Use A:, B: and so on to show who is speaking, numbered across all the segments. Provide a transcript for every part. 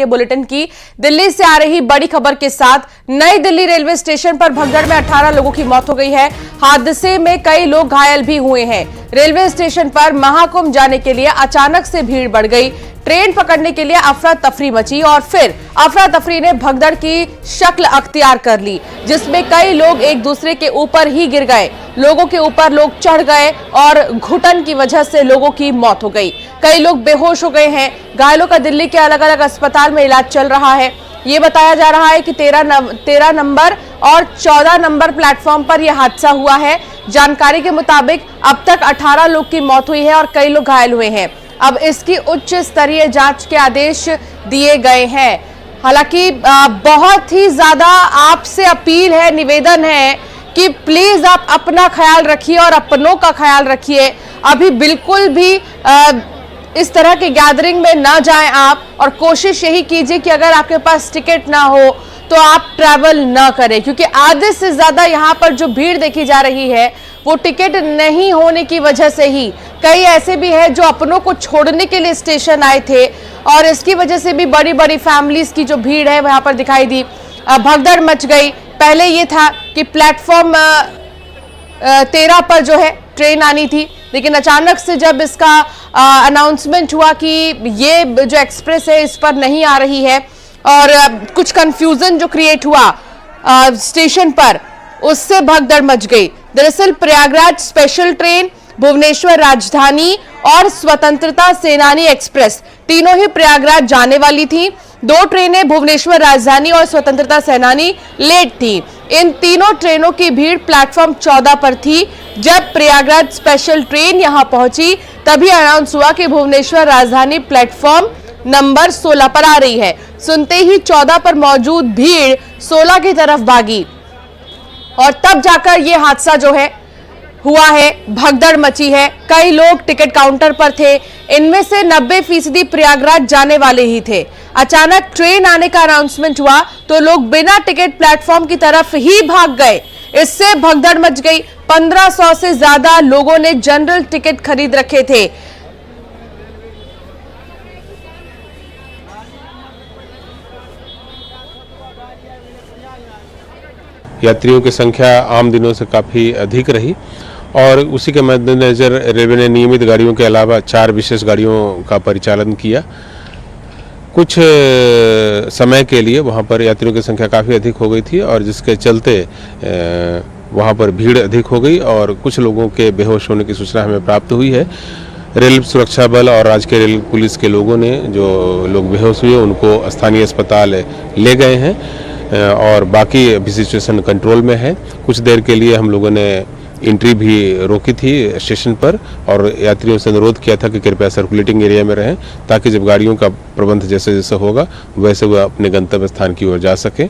A: Bulletin की दिल्ली से आ रही बड़ी खबर के साथ। नई दिल्ली रेलवे स्टेशन पर भगदड़ में 18 लोगों की मौत हो गई है। हादसे में कई लोग घायल भी हुए हैं। रेलवे स्टेशन पर महाकुंभ जाने के लिए अचानक से भीड़ बढ़ गई। ट्रेन पकड़ने के लिए अफरा तफरी मची और फिर अफरा तफरी ने भगदड़ की शक्ल अख्तियार कर ली, जिसमें कई लोग एक दूसरे के ऊपर ही गिर गए। लोगों के ऊपर लोग चढ़ गए और घुटन की वजह से लोगों की मौत हो गई। कई लोग बेहोश हो गए हैं। घायलों का दिल्ली के अलग अलग अस्पताल में इलाज चल रहा है। ये बताया जा रहा है कि 13 नंबर और 14 नंबर प्लेटफॉर्म पर यह हादसा हुआ है। जानकारी के मुताबिक अब तक 18 लोग की मौत हुई है और कई लोग घायल हुए हैं। अब इसकी उच्च स्तरीय जांच के आदेश दिए गए हैं। हालांकि बहुत ही ज्यादा आपसे अपील है, निवेदन है कि प्लीज आप अपना ख्याल रखिए और अपनों का ख्याल रखिए। अभी बिल्कुल भी इस तरह के गैदरिंग में ना जाएं आप, और कोशिश यही कीजिए कि अगर आपके पास टिकट ना हो तो आप ट्रैवल ना करें, क्योंकि आधे से ज्यादा यहाँ पर जो भीड़ देखी जा रही है वो टिकट नहीं होने की वजह से ही। कई ऐसे भी है जो अपनों को छोड़ने के लिए स्टेशन आए थे और इसकी वजह से भी बड़ी बड़ी फैमिलीज की जो भीड़ है वहां पर दिखाई दी। भगदड़ मच गई। पहले ये था कि प्लेटफॉर्म 13 पर जो है ट्रेन आनी थी, लेकिन अचानक से जब इसका अनाउंसमेंट हुआ कि ये जो एक्सप्रेस है इस पर नहीं आ रही है और कुछ कंफ्यूजन जो क्रिएट हुआ स्टेशन पर, उससे भगदड़ मच गई। दरअसल प्रयागराज स्पेशल ट्रेन, भुवनेश्वर राजधानी और स्वतंत्रता सेनानी एक्सप्रेस तीनों ही प्रयागराज जाने वाली थी। 2 ट्रेनें भुवनेश्वर राजधानी और स्वतंत्रता सेनानी लेट थी। इन तीनों ट्रेनों की भीड़ प्लेटफॉर्म 14 पर थी। जब प्रयागराज स्पेशल ट्रेन यहां पहुंची तभी अनाउंस हुआ कि भुवनेश्वर राजधानी प्लेटफॉर्म नंबर 16 पर आ रही है। सुनते ही 14 पर मौजूद भीड़ 16 की तरफ भागी और तब जाकर यह हादसा जो है हुआ है, भगदड़ मची है। कई लोग टिकट काउंटर पर थे। इनमें से 90% प्रयागराज जाने वाले ही थे। अचानक ट्रेन आने का अनाउंसमेंट हुआ तो लोग बिना टिकट प्लेटफॉर्म की तरफ ही भाग गए। इससे भगदड़ मच गई। 1500 से ज्यादा लोगों ने जनरल टिकट खरीद रखे थे।
B: यात्रियों की संख्या आम दिनों से काफ़ी अधिक रही और उसी के मद्देनजर रेलवे ने नियमित गाड़ियों के अलावा 4 विशेष गाड़ियों का परिचालन किया। कुछ समय के लिए वहां पर यात्रियों की संख्या काफ़ी अधिक हो गई थी और जिसके चलते वहां पर भीड़ अधिक हो गई और कुछ लोगों के बेहोश होने की सूचना हमें प्राप्त हुई है। रेल सुरक्षा बल और राज्य के रेल पुलिस के लोगों ने जो लोग बेहोश हुए उनको स्थानीय अस्पताल ले गए हैं और बाकी अभी सिचुएशन कंट्रोल में है। कुछ देर के लिए हम लोगों ने एंट्री भी रोकी थी स्टेशन पर और यात्रियों से अनुरोध किया था कि कृपया सर्कुलेटिंग एरिया में रहें, ताकि जब गाड़ियों का प्रबंध जैसे जैसे होगा वैसे वह अपने गंतव्य स्थान की ओर जा सके।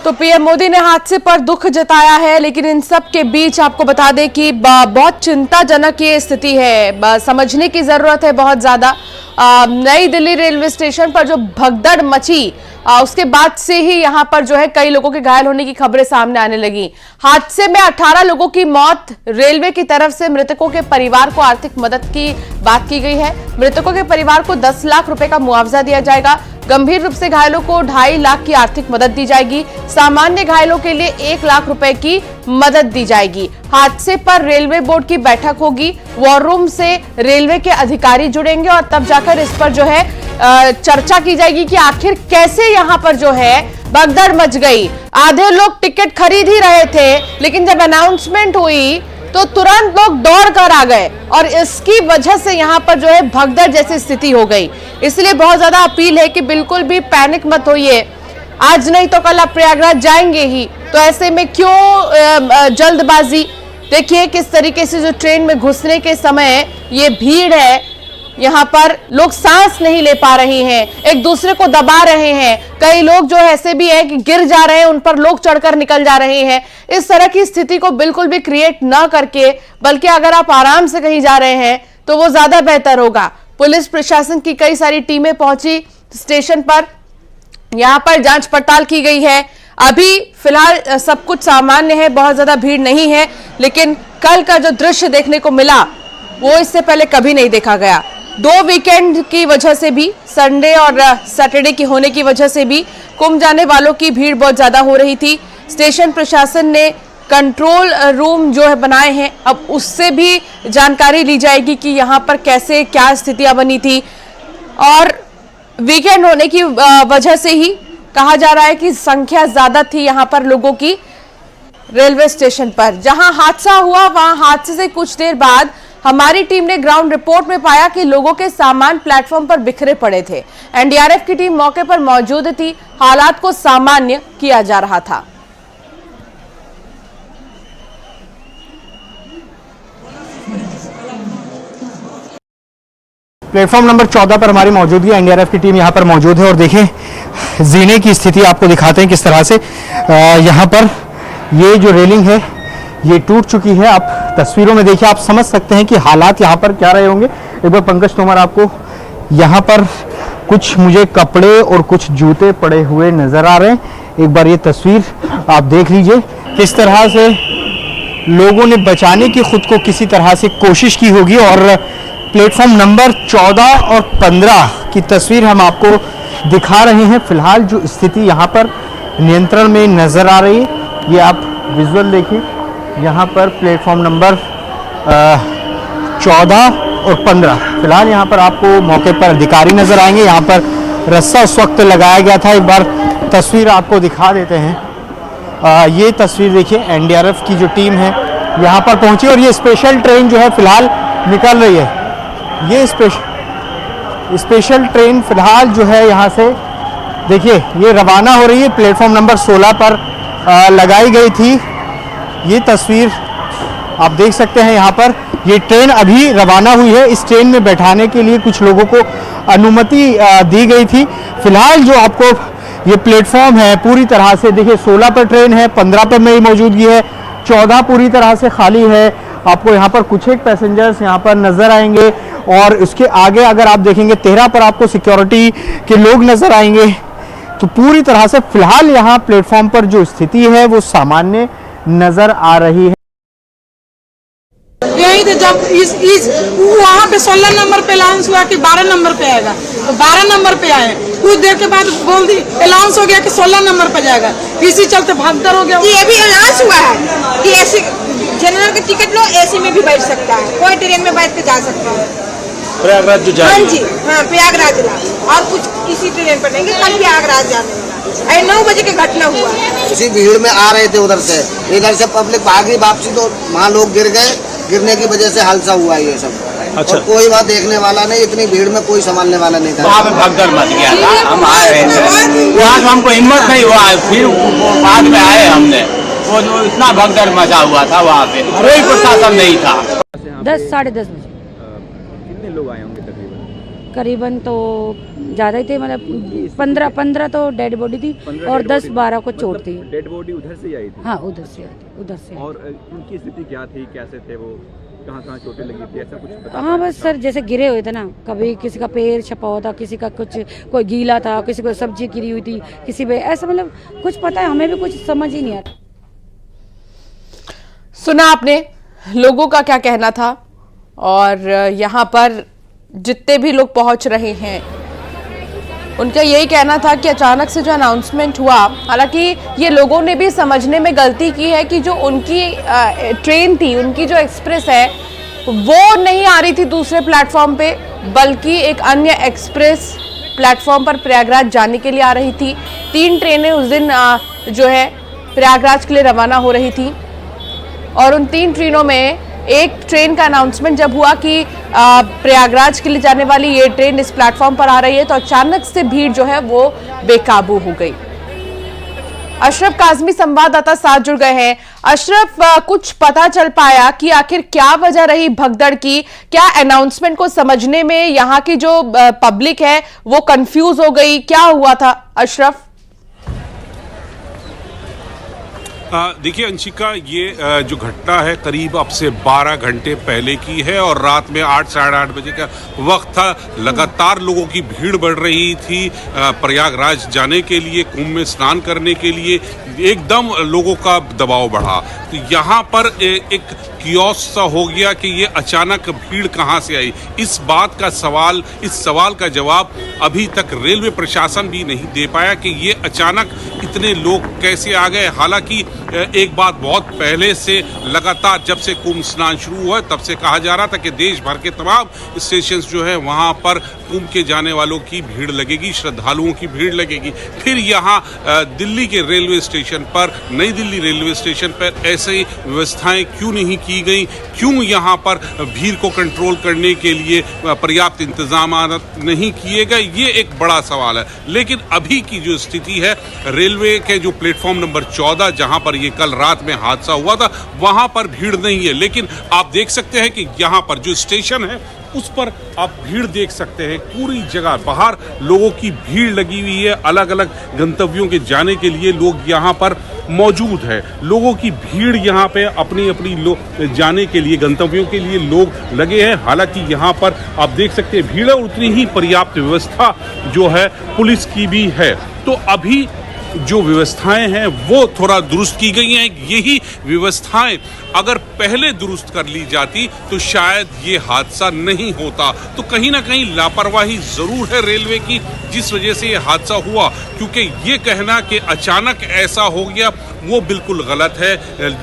A: तो पीएम मोदी ने हादसे पर दुख जताया है, लेकिन इन सब के बीच आपको बता दें कि बहुत चिंताजनक ये स्थिति है। समझने की जरूरत है बहुत ज्यादा। नई दिल्ली रेलवे स्टेशन पर जो भगदड़ मची उसके बाद से ही यहां पर जो है कई लोगों के घायल होने की खबरें सामने आने लगी। हादसे में 18 लोगों की मौत। रेलवे की तरफ से मृतकों के परिवार को आर्थिक मदद की बात की गई है। मृतकों के परिवार को 10 लाख रुपए का मुआवजा दिया जाएगा। गंभीर रूप से घायलों को 2.5 लाख की आर्थिक मदद दी जाएगी। सामान्य घायलों के लिए 1 लाख रुपए की मदद दी जाएगी। हादसे पर रेलवे बोर्ड की बैठक होगी। वॉर रूम से रेलवे के अधिकारी जुड़ेंगे और तब जाकर इस पर जो है चर्चा की जाएगी कि आखिर कैसे यहां पर जो है भगदड़ मच गई। आधे लोग टिकट खरीद ही रहे थे, लेकिन जब अनाउंसमेंट हुई तो तुरंत लोग दौड़ कर आ गए और इसकी वजह से यहां पर जो है भगदड़ जैसी स्थिति हो गई। इसलिए बहुत ज्यादा अपील है कि बिल्कुल भी पैनिक मत होइए। आज नहीं तो कल आप प्रयागराज जाएंगे ही, तो ऐसे में क्यों जल्दबाजी। देखिए किस तरीके से जो ट्रेन में घुसने के समय ये भीड़ है, यहाँ पर लोग सांस नहीं ले पा रहे हैं, एक दूसरे को दबा रहे हैं। कई लोग जो ऐसे भी हैं कि गिर जा रहे हैं, उन पर लोग चढ़कर निकल जा रहे हैं। इस तरह की स्थिति को बिल्कुल भी क्रिएट ना करके, बल्कि अगर आप आराम से कहीं जा रहे हैं तो वो ज्यादा बेहतर होगा। पुलिस प्रशासन की कई सारी टीमें पहुंची स्टेशन पर। यहाँ पर जांच पड़ताल की गई है। अभी फिलहाल सब कुछ सामान्य है, बहुत ज्यादा भीड़ नहीं है, लेकिन कल का जो दृश्य देखने को मिला वो इससे पहले कभी नहीं देखा गया। दो वीकेंड की वजह से भी, संडे और सैटरडे की होने की वजह से भी कुंभ जाने वालों की भीड़ बहुत ज्यादा हो रही थी। स्टेशन प्रशासन ने कंट्रोल रूम जो है बनाए हैं, अब उससे भी जानकारी ली जाएगी कि यहाँ पर कैसे क्या स्थितियां बनी थी। और वीकेंड होने की वजह से ही कहा जा रहा है कि संख्या ज्यादा थी यहाँ पर लोगों की रेलवे स्टेशन पर। जहां हादसा हुआ वहां हादसे से कुछ देर बाद हमारी टीम ने ग्राउंड रिपोर्ट में पाया कि लोगों के सामान प्लेटफॉर्म पर बिखरे पड़े थे। एनडीआरएफ की टीम मौके पर मौजूद थी, हालात को सामान्य किया जा रहा था।
C: प्लेटफॉर्म नंबर 14 पर हमारी मौजूदगी, एनडीआरएफ की टीम यहाँ पर मौजूद है और देखें जीने की स्थिति आपको दिखाते हैं किस तरह से यहाँ पर ये जो रेलिंग है ये टूट चुकी है। आप तस्वीरों में देखिए, आप समझ सकते हैं कि हालात यहाँ पर क्या रहे होंगे। एक बार पंकज तोमर, आपको यहाँ पर कुछ मुझे कपड़े और कुछ जूते पड़े हुए नजर आ रहे हैं। एक बार ये तस्वीर आप देख लीजिए किस तरह से लोगों ने बचाने की खुद को किसी तरह से कोशिश की होगी। और प्लेटफॉर्म नंबर 14 और 15 की तस्वीर हम आपको दिखा रहे हैं। फिलहाल जो स्थिति यहाँ पर नियंत्रण में नजर आ रही है, ये आप विजुअल देखिए। यहाँ पर प्लेटफॉर्म नंबर 14 और 15 फिलहाल यहाँ पर आपको मौके पर अधिकारी नजर आएंगे। यहाँ पर रस्सा उस वक्त लगाया गया था, एक बार तस्वीर आपको दिखा देते हैं। ये तस्वीर देखिए, एनडीआरएफ की जो टीम है यहाँ पर पहुंची और ये स्पेशल ट्रेन जो है फिलहाल निकल रही है। ये स्पेशल ट्रेन फिलहाल जो है यहाँ से देखिए ये रवाना हो रही है। प्लेटफॉर्म नंबर 16 पर लगाई गई थी। ये तस्वीर आप देख सकते हैं। यहाँ पर ये ट्रेन अभी रवाना हुई है। इस ट्रेन में बैठाने के लिए कुछ लोगों को अनुमति दी गई थी। फिलहाल जो आपको ये प्लेटफॉर्म है पूरी तरह से देखिए, 16 पर ट्रेन है, 15 पर मेरी मौजूदगी है, 14 पूरी तरह से खाली है। आपको यहाँ पर कुछ एक पैसेंजर्स यहाँ पर नजर आएंगे और उसके आगे अगर आप देखेंगे 13 पर आपको सिक्योरिटी के लोग नजर आएंगे। तो पूरी तरह से फिलहाल यहाँ प्लेटफॉर्म पर जो स्थिति है वो सामान्य नजर आ रही है।
D: यही थे जब इस वहाँ पे 16 नंबर पे अनाउंस हुआ कि 12 नंबर पे आएगा, तो 12 नंबर पे आए। कुछ देर के बाद बोल दी अनाउंस हो गया कि 16 नंबर पे जाएगा, इसी चलते भागदड़ हो गया।
E: ये भी अनाउंस हुआ है कि ऐसे जनरल की टिकट लो, एसी में भी बैठ सकता है, कोई ट्रेन में बैठ के जा सकता है।
C: प्रयागराज जो
E: हाँ जी, हाँ प्रयागराज ला, और कुछ किसी ट्रेन पर नहीं, कल प्रयागराज जाने वाला। 9 बजे की घटना हुआ।
F: इसी भीड़ में आ रहे थे उधर से, इधर से पब्लिक भागी वापसी, तो वहाँ लोग गिर गए। गिरने की वजह से हादसा हुआ ये सब। अच्छा। और कोई वहाँ देखने वाला नहीं, इतनी भीड़ में कोई संभालने वाला नहीं था।
G: वहाँ पे भगदड़ मच गया था, हम आ रहे थे, वहाँ से हमको हिम्मत नहीं हुआ, फिर बाद में आए हमने। वो जो इतना भगदड़ मचा हुआ था वहाँ पे, कोई प्रशासन नहीं था।
H: 10 साढ़े 10 बजे।
I: कितने लोग आए होंगे
H: करीबन तो ज़्यादा ही थे, मतलब 15 तो डेड बॉडी थी और 10-12 को चोट थी।
I: डेड बॉडी उधर से आई थी?
H: हाँ उधर से आई थी, उधर से।
I: और उनकी स्थिति क्या थी, कैसे थे वो, कहाँ चोटें लगी थी, ऐसा कुछ बता?
H: हाँ बस सर, जैसे गिरे हुए थे ना, कभी किसी का पैर छपा हुआ था, किसी का कुछ कोई गीला था, किसी को सब्जी गिरी हुई थी, किसी पे ऐसा, मतलब कुछ पता है हमें भी कुछ समझ ही नहीं आता।
A: सुना आपने लोगों का क्या कहना था। और यहाँ पर जितने भी लोग पहुंच रहे हैं उनका यही कहना था कि अचानक से जो अनाउंसमेंट हुआ, हालांकि ये लोगों ने भी समझने में गलती की है कि जो उनकी ट्रेन थी, उनकी जो एक्सप्रेस है वो नहीं आ रही थी दूसरे प्लेटफॉर्म पे, बल्कि एक अन्य एक्सप्रेस प्लेटफॉर्म पर प्रयागराज जाने के लिए आ रही थी। 3 ट्रेनें उस दिन जो है प्रयागराज के लिए रवाना हो रही थी और उन 3 ट्रेनों में एक ट्रेन का अनाउंसमेंट जब हुआ कि प्रयागराज के लिए जाने वाली ये ट्रेन इस प्लेटफॉर्म पर आ रही है, तो अचानक से भीड़ जो है वो बेकाबू हो गई। अशरफ काजमी संवाददाता साथ जुड़ गए हैं। अशरफ, कुछ पता चल पाया कि आखिर क्या वजह रही भगदड़ की? क्या अनाउंसमेंट को समझने में यहाँ की जो पब्लिक है वो कंफ्यूज हो गई? क्या हुआ था अशरफ?
J: देखिए अंशिका, ये जो घटना है करीब अब से 12 घंटे पहले की है और रात में 8 साढ़े 8 बजे का वक्त था। लगातार लोगों की भीड़ बढ़ रही थी प्रयागराज जाने के लिए, कुंभ में स्नान करने के लिए एकदम लोगों का दबाव बढ़ा। तो यहाँ पर एक कियोस सा हो गया कि ये अचानक भीड़ कहाँ से आई। इस बात का सवाल, इस सवाल का जवाब अभी तक रेलवे प्रशासन भी नहीं दे पाया कि ये अचानक इतने लोग कैसे आ गए। हालांकि एक बात बहुत पहले से लगातार जब से कुंभ स्नान शुरू हुआ तब से कहा जा रहा था कि देश भर के तमाम स्टेशन जो है वहाँ पर कुंभ के जाने वालों की भीड़ लगेगी, श्रद्धालुओं की भीड़ लगेगी। फिर यहाँ दिल्ली के रेलवे स्टेशन पर, नई दिल्ली रेलवे स्टेशन पर ऐसे व्यवस्थाएं क्यों नहीं की गई, क्यों यहाँ पर भीड़ को कंट्रोल करने के लिए पर्याप्त इंतजाम नहीं किए गए, ये एक बड़ा सवाल है। लेकिन अभी की जो स्थिति है, रेलवे के जो प्लेटफॉर्म नंबर 14 जहाँ पर ये कल रात में हादसा हुआ था, वहाँ पर भीड़ नहीं है। लेकिन आप देख सकते हैं कि यहाँ पर जो स्टेशन है उस पर आप भीड़ देख सकते हैं। पूरी जगह बाहर लोगों की भीड़ लगी हुई है। अलग अलग गंतव्यों के जाने के लिए लोग यहाँ पर मौजूद है। लोगों की भीड़ यहाँ पे अपनी अपनी जाने के लिए, गंतव्यों के लिए लोग लगे हैं। हालांकि यहाँ पर आप देख सकते हैं भीड़ है, उतनी ही पर्याप्त व्यवस्था जो है पुलिस की भी है। तो अभी जो व्यवस्थाएं हैं वो थोड़ा दुरुस्त की गई हैं। यही व्यवस्थाएं अगर पहले दुरुस्त कर ली जाती तो शायद ये हादसा नहीं होता। तो कहीं ना कहीं लापरवाही जरूर है रेलवे की, जिस वजह से ये हादसा हुआ। क्योंकि ये कहना कि अचानक ऐसा हो गया वो बिल्कुल गलत है।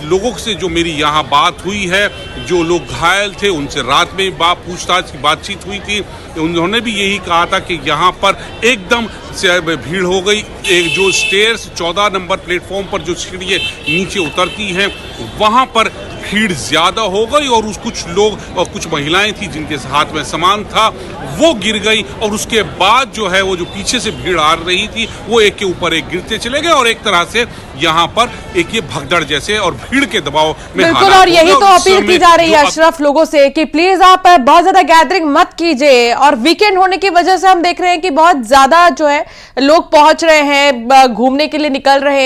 J: लोगों से जो मेरी यहाँ बात हुई है, जो लोग घायल थे उनसे रात में पूछताछ की बातचीत हुई थी, उन्होंने भी यही कहा था कि यहाँ पर एकदम से भीड़ हो गई। एक जो स्टेयर्स 14 नंबर प्लेटफॉर्म पर जो सीढ़ियाँ नीचे उतरती हैं वहाँ पर भीड़ ज्यादा हो गई और कुछ लोग और कुछ महिलाएं थी जिनके हाथ में सामान था वो गिर गई। और उसके बाद जो है वो जो पीछे से भीड़ आ रही थी वो एक के ऊपर एक गिरते चले गए और एक तरह से यहाँ पर एक ये भगदड़ जैसे और भीड़ के दबाव में
A: बिल्कुल। और यही तो अपील की जा रही है अशरफ लोगों से कि प्लीज आप बहुत ज्यादा गैदरिंग मत कीजिए। और वीकेंड होने की वजह से हम देख रहे हैं कि बहुत ज्यादा जो है लोग पहुंच रहे हैं, घूमने के लिए निकल रहे हैं।